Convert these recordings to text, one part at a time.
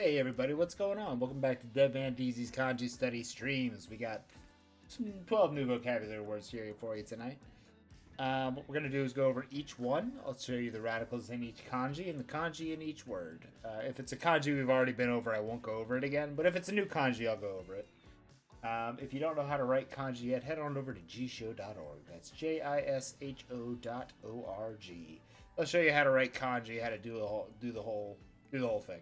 Hey everybody, what's going on? Welcome back to Dead Man DZ's Kanji Study Streams. We got some 12 new vocabulary words here for you tonight. What we're going to do is go over each one. I'll show you the radicals in each kanji and the kanji in each word. If it's a kanji we've already been over, I won't go over it again. But if it's a new kanji, I'll go over it. If you don't know how to write kanji yet, head on over to jisho.org. That's JISHO.org. I'll show you how to write kanji, how to do the whole thing.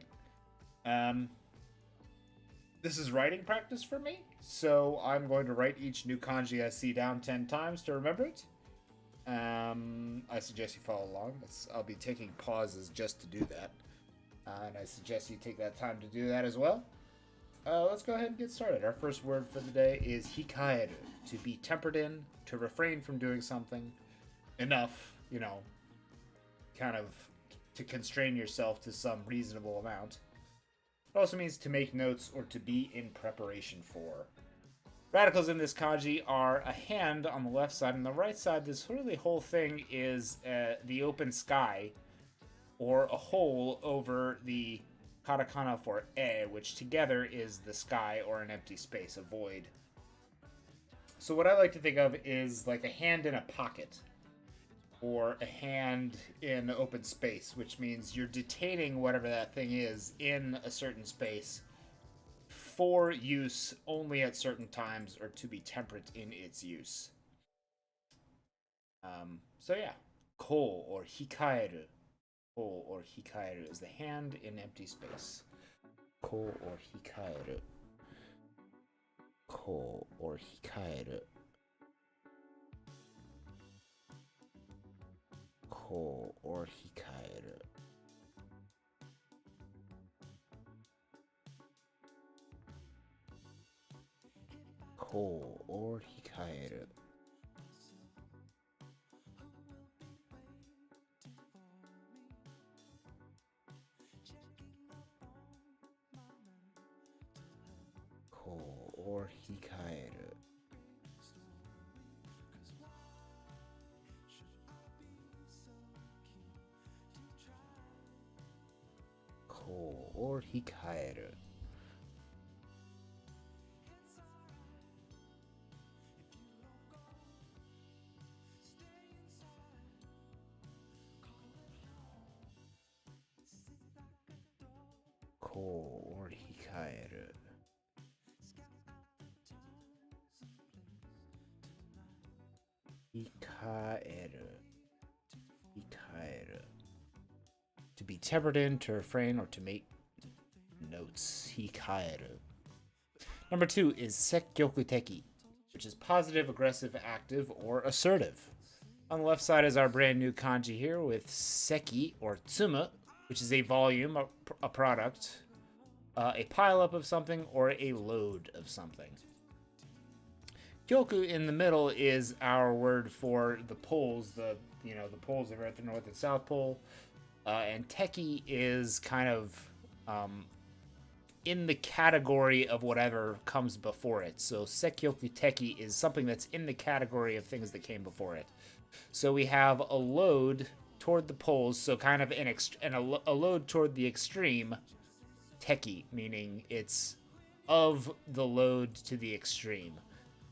This is writing practice for me, so I'm going to write each new kanji I see down 10 times to remember it. I suggest you follow along. I'll be taking pauses just to do that. And I suggest you take that time to do that as well. Let's go ahead and get started. Our first word for the day is hikaeru, to be tempered in, to refrain from doing something enough, kind of to constrain yourself to some reasonable amount. It also means to make notes or to be in preparation for. Radicals in this kanji are a hand on the left side, and the right side, this really whole thing is the open sky, or a hole over the katakana for which together is the sky or an empty space, a void. So what I like to think of is like a hand in a pocket, or a hand in open space, which means you're detaining whatever that thing is in a certain space for use only at certain times, or to be temperate in its use. So yeah, ko or hikaeru. Ko or hikaeru is the hand in empty space. Ko or hikaeru. Ko or hikaeru. Ko or hikaeru. Ko or hikaeru. Ko or hikaeru. Ko or hikaeru. Ko or hikaeru. Hikaeru. Hikaeru. To be tempered in, to refrain, or to make notes. Hikaeru. Number 2 is sekkyokuteki, which is positive, aggressive, active, or assertive. On the left side is our brand new kanji here with seki, or tsumu, which is a volume, a product, a pileup of something, or a load of something. Kyoku in the middle is our word for the poles, the poles that are at the North and South Pole. And teki is kind of in the category of whatever comes before it. So sekkyoku teki is something that's in the category of things that came before it. So we have a load toward the poles, so kind of a load toward the extreme, teki, meaning it's of the load to the extreme,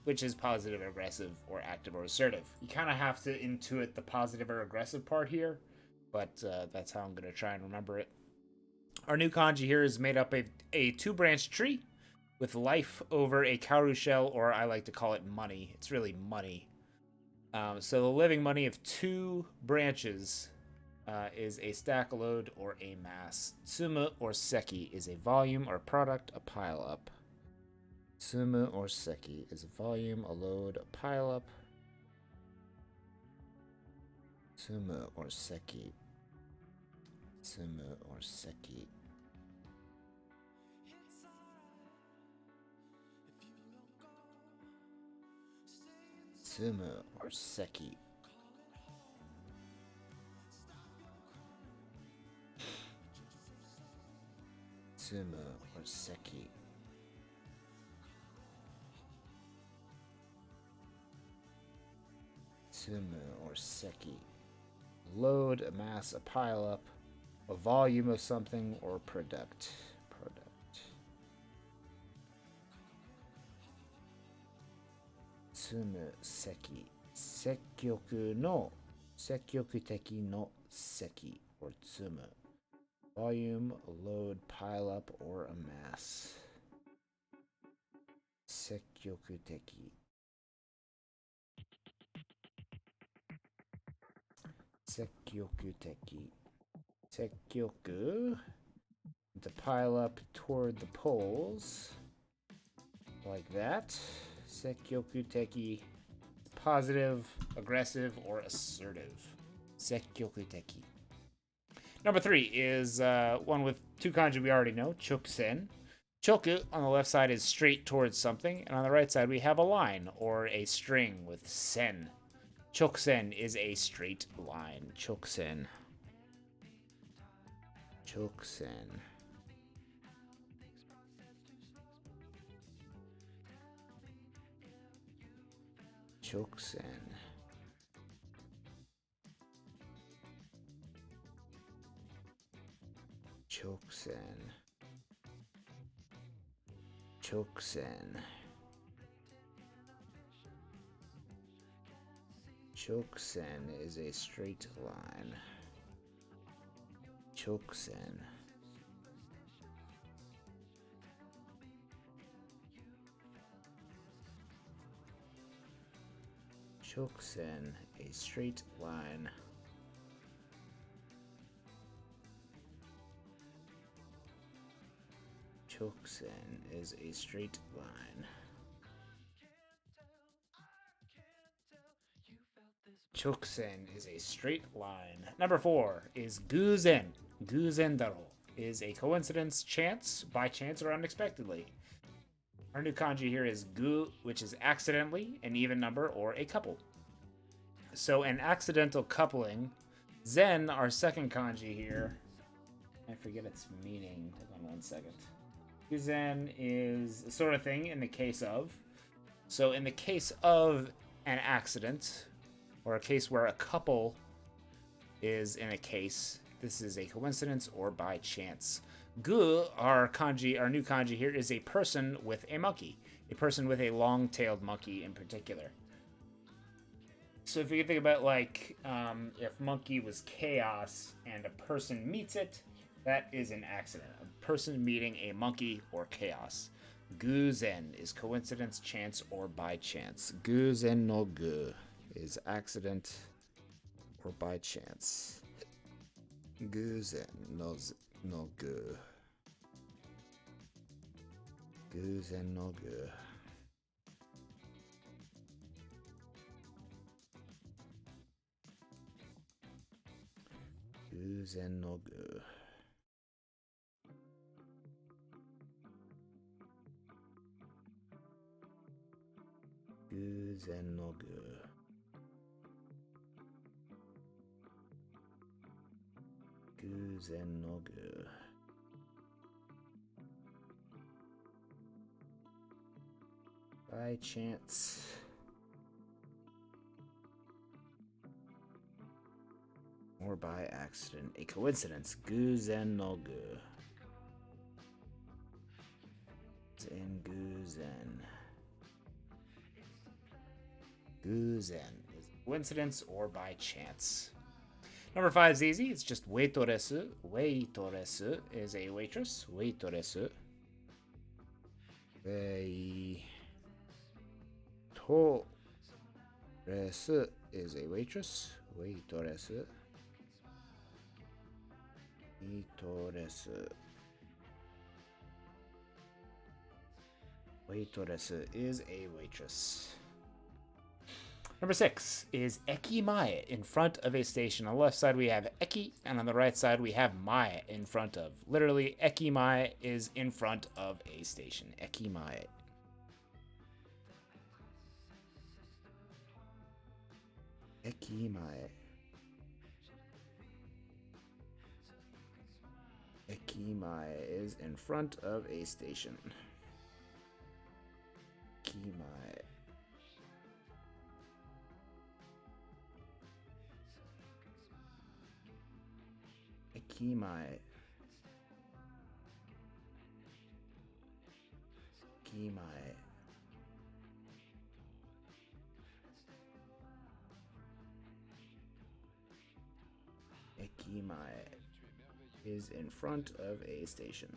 which is positive, aggressive, or active, or assertive. You kind of have to intuit the positive or aggressive part here, but that's how I'm going to try and remember it. Our new kanji here is made up of a two-branch tree with life over a kaoru shell, or I like to call it money. It's really money. So the living money of two branches is a stack, a load, or a mass. Tsumu or seki is a volume or product, a pile up. Tsumu or seki is a volume, a load, a pile up. Tsumu or seki. Tsumu or seki. Tsumu or seki. Tsumu or seki. Tsumu or seki. Load, a mass, a pile up, a volume of something, or product. Product. 積む席。積極の、積極的の席 or 積む。Volume, load, pile up, or amass. 積極的。積極的。積極 to pile up toward the poles. Like that. 積極的. Positive, aggressive, or assertive. 積極的. Number 3 is one with two kanji we already know, chokusen. Choku on the left side is straight towards something, and on the right side we have a line or a string with sen. Chokusen is a straight line. Chokusen. Chokusen. Chokusen. Chokusen. Chokusen. Chokusen is a straight line. Chokusen. Chokusen, a straight line. Chokusen is a straight line. Chokusen is a straight line. Number 4 is guzen. Guzendaro is a coincidence, chance, by chance, or unexpectedly. Our new kanji here is gu, which is accidentally, an even number, or a couple. So an accidental coupling. Zen, our second kanji here. I forget its meaning. Hold on one second. Guzen is the sort of thing in the case of. So in the case of an accident, or a case where a couple is in a case, this is a coincidence or by chance. Gu, our new kanji here, is a person with a monkey. A person with a long-tailed monkey in particular. So if you think about, like, if monkey was chaos and a person meets it, that is an accident. A person meeting a monkey or chaos. Guzen is coincidence, chance, or by chance. Guzen no gu is accident or by chance. Guzen no gu. Guzen no gu. Guzen no gu. Guzen no gu. Guzen no gu. By chance. Or by accident. A coincidence. Guzen no gu. Zen guzen. Guzen is coincidence or by chance. Number 5 is easy. It's just waitoresu. Waitoresu is a waitress. Waitoresu. Waitoresu is a waitress. Waitoresu. Waitoresu. Waitoresu is a waitress. Number 6 is eki mae, in front of a station. On the left side we have eki, and on the right side we have mae, in front of. Literally, eki mae is in front of a station. Eki mae. Eki mae. Eki mae is in front of a station. Eki mae. Eki mae. Eki mae. Ekimae is in front of a station.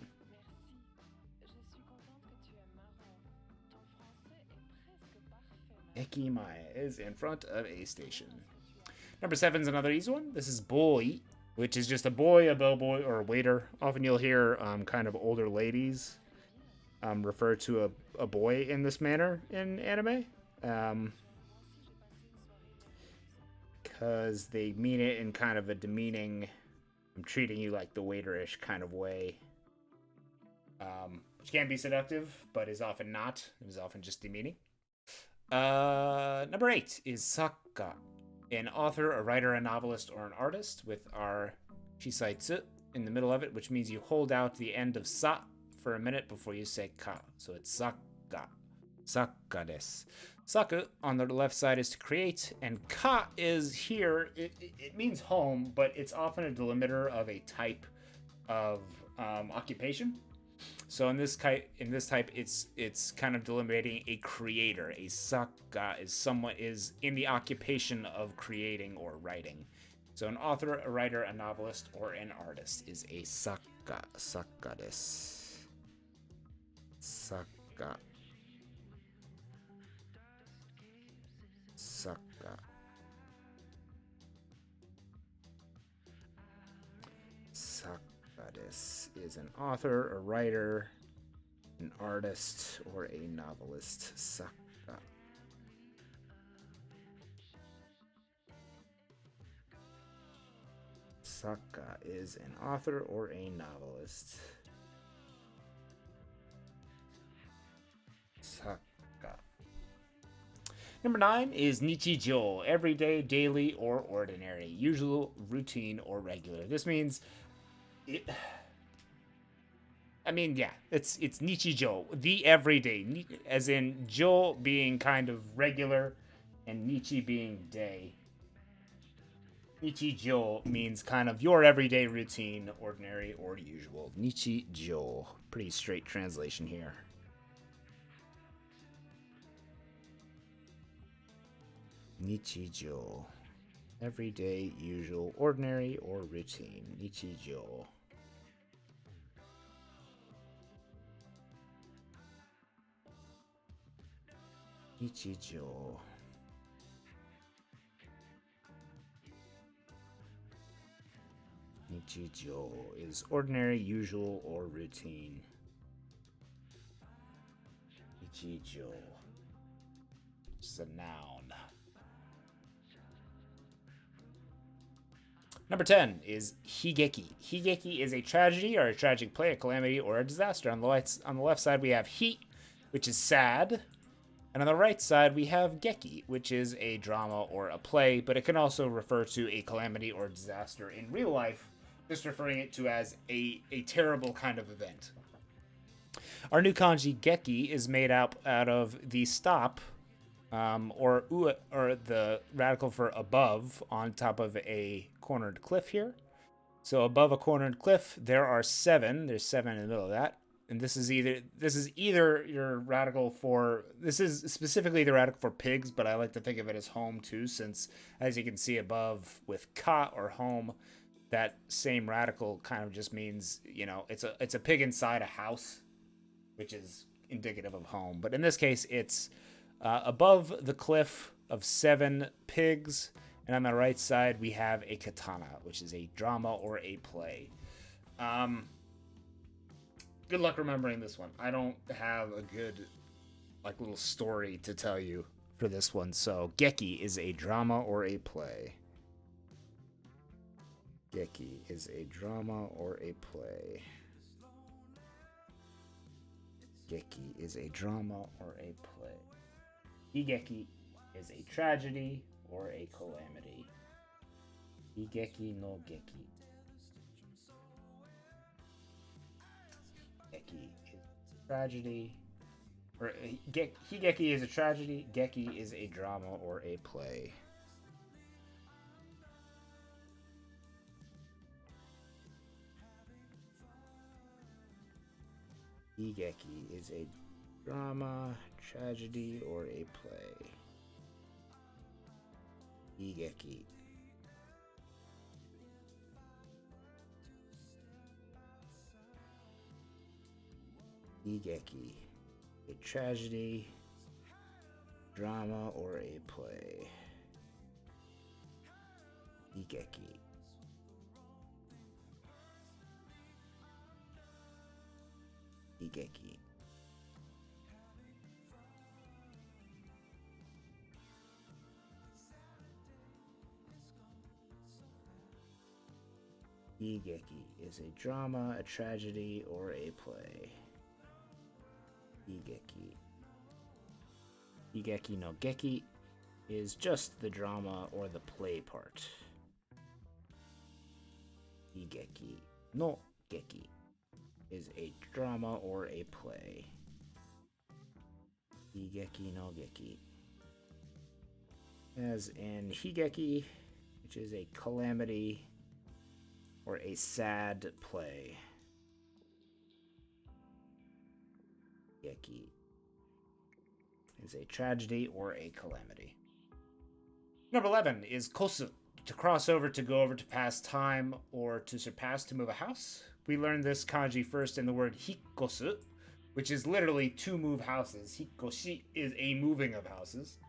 Ekimae is in front of a station. Number 7 is another easy one. This is boy, which is just a boy, a bellboy, or a waiter. Often you'll hear kind of older ladies refer to a boy in this manner in anime. Because they mean it in kind of a demeaning, I'm treating you like the waiter-ish kind of way. Which can be seductive, but is often not. It is often just demeaning. Number 8 is Sakka, an author, a writer, a novelist, or an artist, with our shisaitsu in the middle of it, which means you hold out the end of sa for a minute before you say ka. So it's Sakka. Sakka desu. Saku on the left side is to create, and ka is here. It means home, but it's often a delimiter of a type of occupation. So in this type, it's kind of delimiting a creator. A sakka is someone is in the occupation of creating or writing. So an author, a writer, a novelist, or an artist is a sakka. Sakka desu. Sakka. Sakka. Sakka desu is an author, a writer, an artist, or a novelist. Sakka. Sakka is an author or a novelist. Sakka. Number 9 is Nichijou, everyday, daily, or ordinary, usual, routine, or regular. This means it's Nichijou, the everyday, as in jo being kind of regular and Nichi being day. Nichijou means kind of your everyday routine, ordinary, or usual. Nichijou. Pretty straight translation here. Nichijou. Everyday, usual, ordinary, or routine. Nichijou. Nichijou. Nichijou is ordinary, usual, or routine. Nichijou. It's a noun. Number 10 is higeki. Higeki is a tragedy or a tragic play, a calamity, or a disaster. On the left side, we have hi, which is sad. And on the right side, we have geki, which is a drama or a play, but it can also refer to a calamity or disaster in real life, just referring it to as a terrible kind of event. Our new kanji geki is made out of the stop, or the radical for above on top of a cornered cliff here. So above a cornered cliff, there are 7. There's 7 in the middle of that. And this is either your radical for, this is specifically the radical for pigs, but I like to think of it as home too, since as you can see above with ka or home, that same radical kind of just means, it's a pig inside a house, which is indicative of home. But in this case, it's above the cliff of 7 pigs, and on the right side we have a katana, which is a drama or a play. Good luck remembering this one. I don't have a good little story to tell you for this one. So geki is a drama or a play. Geki is a drama or a play. Geki is a drama or a play. Higeki is a tragedy or a calamity. Higeki no geki. Geki is tragedy, or higeki is a tragedy. Geki is a drama or a play. Higeki is a drama, tragedy, or a play. Higeki. Higeki. A tragedy, drama, or a play. Higeki. Higeki. Higeki is a drama, a tragedy, or a play. Higeki. Higeki no Geki is just the drama or the play part. Higeki no Geki is a drama or a play. Higeki no Geki. As in Higeki, which is a calamity or a sad play. Higeki is a tragedy or a calamity. Number 11 is kosu, to cross over, to go over, to pass time, or to surpass, to move a house. We learned this kanji first in the word hikkosu, which is literally to move houses. Hikkoshi is a moving of houses.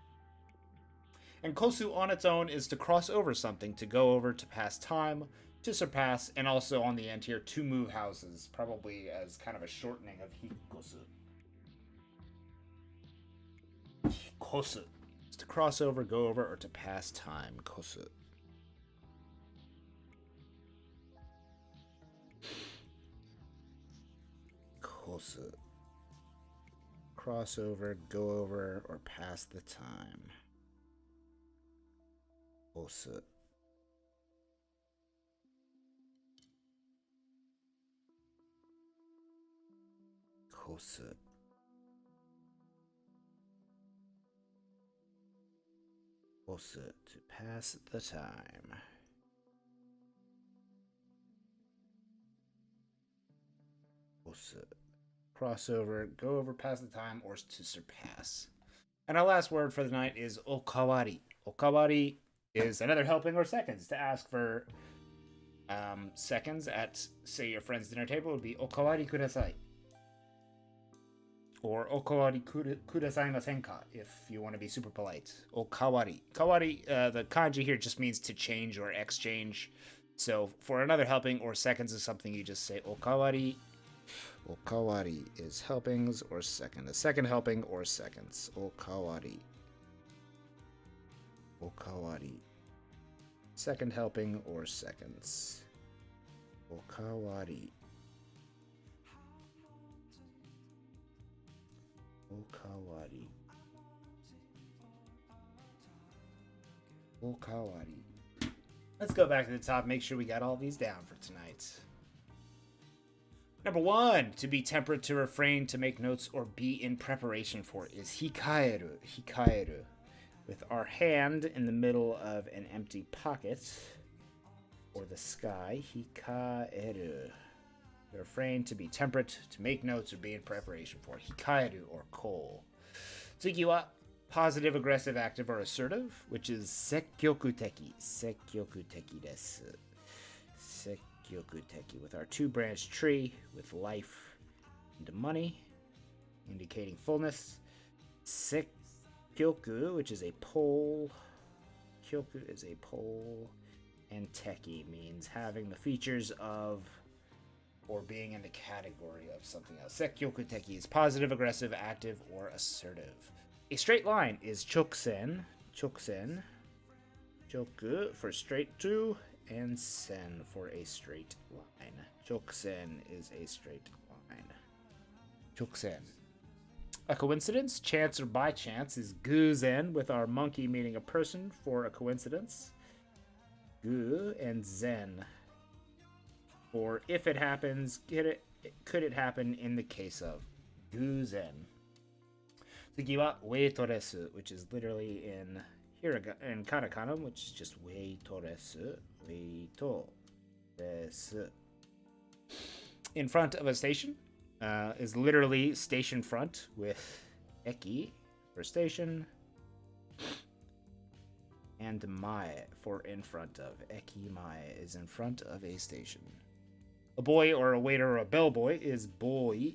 And kosu on its own is to cross over something, to go over, to pass time, to surpass, and also on the end here, to move houses, probably as kind of a shortening of hikkosu. Kosu is to cross over, go over, or to pass time. Kosu. Kosu. Cross over, go over, or pass the time. Kosu. Kosu. Kosu, to pass the time. Kosu. Crossover, go over, pass the time, or to surpass. And our last word for the night is okawari. Okawari is another helping or seconds. To ask for seconds at, say, your friend's dinner table would be okawari kudasai. Or okawari kudasaimasen ka, if you want to be super polite. Okawari. Kawari, the kanji here just means to change or exchange. So for another helping or seconds is something you just say okawari. Okawari is helpings or second. A second helping or seconds. Okawari. Okawari. Second helping or seconds. Okawari. Okawari. Okawari. Let's go back to the top, make sure we got all these down for tonight. Number 1, to be temperate, to refrain, to make notes, or be in preparation for, is hikaeru. Hikaeru. With our hand in the middle of an empty pocket, or the sky, hikaeru. To refrain, to be temperate, to make notes, or be in preparation for, hikaeru, or koul. Tsugi wa, positive, aggressive, active, or assertive, which is sekkyokuteki. Sekkyokuteki desu. Sekkyokuteki, with our 2-branched tree, with life and money, indicating fullness. Sekkyoku, which is a pole. Kyoku is a pole. And teki means having the features of or being in the category of something else. Sekkyokuteki is positive, aggressive, active, or assertive. A straight line is chokusen. Chokusen. Choku for straight to, and sen for a straight line. Chokusen is a straight line. Chokusen. A coincidence, chance or by chance, is guzen, with our monkey meaning a person for a coincidence. Gu and zen for if it happens, could it happen in the case of guzen. Tsugi wa weitoresu, which is literally in katakana, which is just weitoresu. Weitoresu. In front of a station is literally station front, with eki for station and mae for in front of. Eki mae is in front of a station. A boy or a waiter or a bellboy is boy.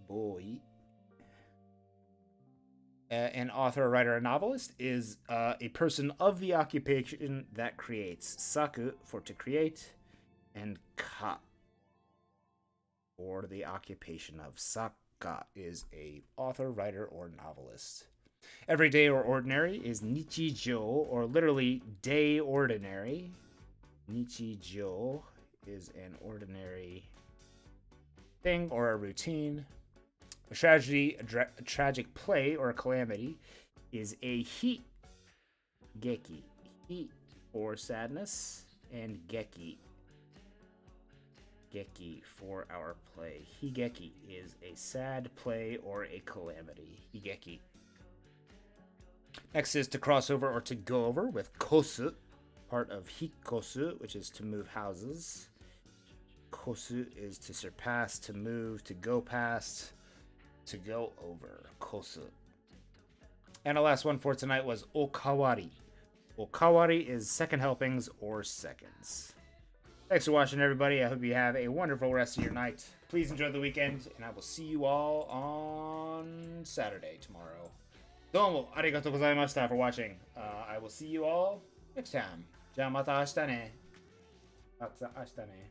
boy. An author, a writer, a novelist is a person of the occupation that creates. Saku, for to create, and ka, for the occupation of. Saka is a author, writer, or novelist. Everyday or ordinary is nichijo, or literally day ordinary. Nichijo is an ordinary thing or a routine. A tragedy, a tragic play or a calamity is a heat geki. Heat for sadness, and geki for our play. Higeki is a sad play or a calamity. Higeki. Next is to cross over or to go over with kosu, part of hikosu, which is to move houses. Kosu is to surpass, to move, to go past, to go over. Kosu. And the last one for tonight was okawari. Okawari is second helpings or seconds. Thanks for watching, everybody. I hope you have a wonderful rest of your night. Please enjoy the weekend, and I will see you all on Saturday tomorrow. Domo arigatou gozaimashita for watching. I will see you all next time. じゃあまた明日ね。また明日ね。